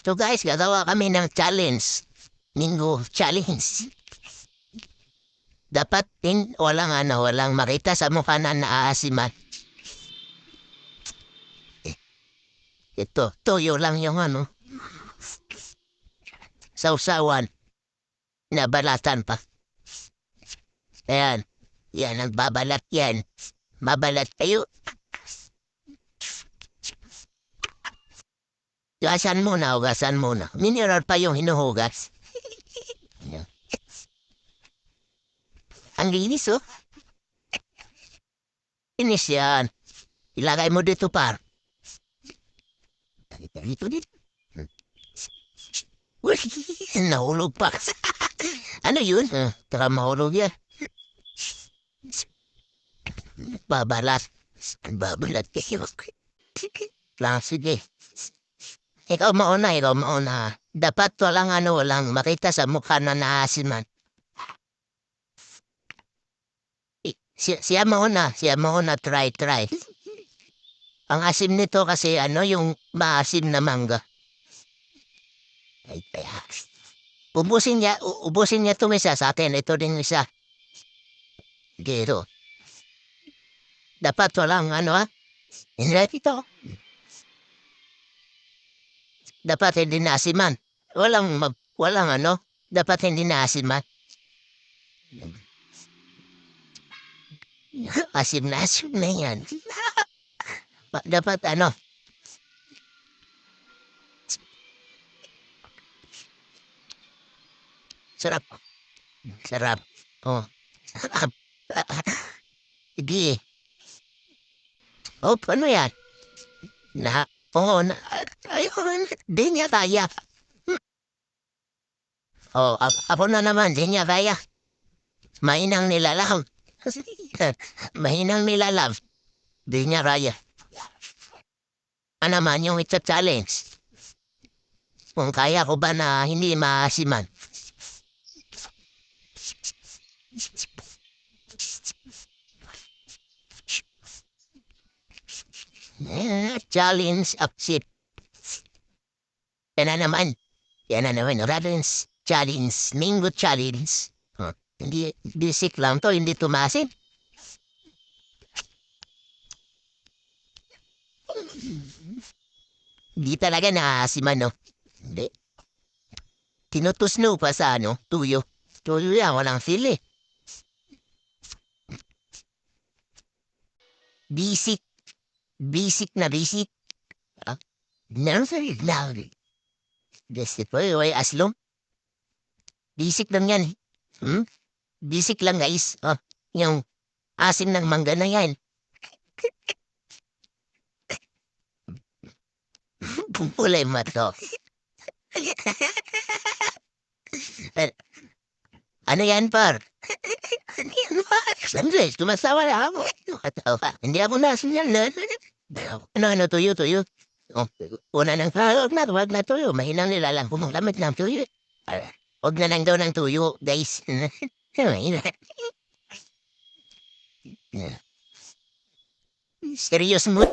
So guys, gagawa kami ng challenge. Linggo challenge. Dapat walang makita sa mukha na naaasiman. Ito, toyo lang yung sausawan. Nabalatan pa. Ayan. Yan, ang babalat yan. Babalat kayo. Hugasan muna. Mineral pa yung hinuhugas. Ang linis, oh. Linis yan. Ilagay mo dito, par. Dito. Uy, nahulog pa. Ano yun? Taka mahulog yan. Babalat. Babalat kayo. Lang, sige. Ikaw mauna. Dapat walang makita sa mukha na naasiman. Siya mauna, try. Ang asim nito kasi yung maasim na mangga. Ay, kaya. Ubusin niya itong isa sa atin. Ito din isa. Gero. Dapat walang Hindi ito. Dapat hindi naasiman. Dapat hindi naasiman. Asim na yan. Dapat Sarap. Oh. Sige. Oh, ano yan? Ayun, di niya kaya. Oh, ako na naman, di niya kaya. Mahinang nilalam. Di niya kaya. Ano naman yung ita-challenge? Kung kaya ko ba na hindi maasiman? Challenge accept. Yan na naman. Challenge. Mingo challenge. Hindi basic lang to, hindi tumasin. Hindi talaga naasiman, no? Hindi. Tinutusno pa sa tuyo. Tuyo yan, walang feel eh. Basic. Basic. Never loud. Basic po, ay aslom. Basic lang yan. Basic lang, guys. Yung asim ng mangga na yan. Pupulay mo to. Ano yan, par? Ano yan, par? Sandres, tumasawa na ako. Hindi ako nasunyan na. Tuyo. Oh, una ng wag na tuyo. Mahinang nilalang pumulamit ng tuyo. Huwag na lang daw ng tuyo, guys. Serious mood.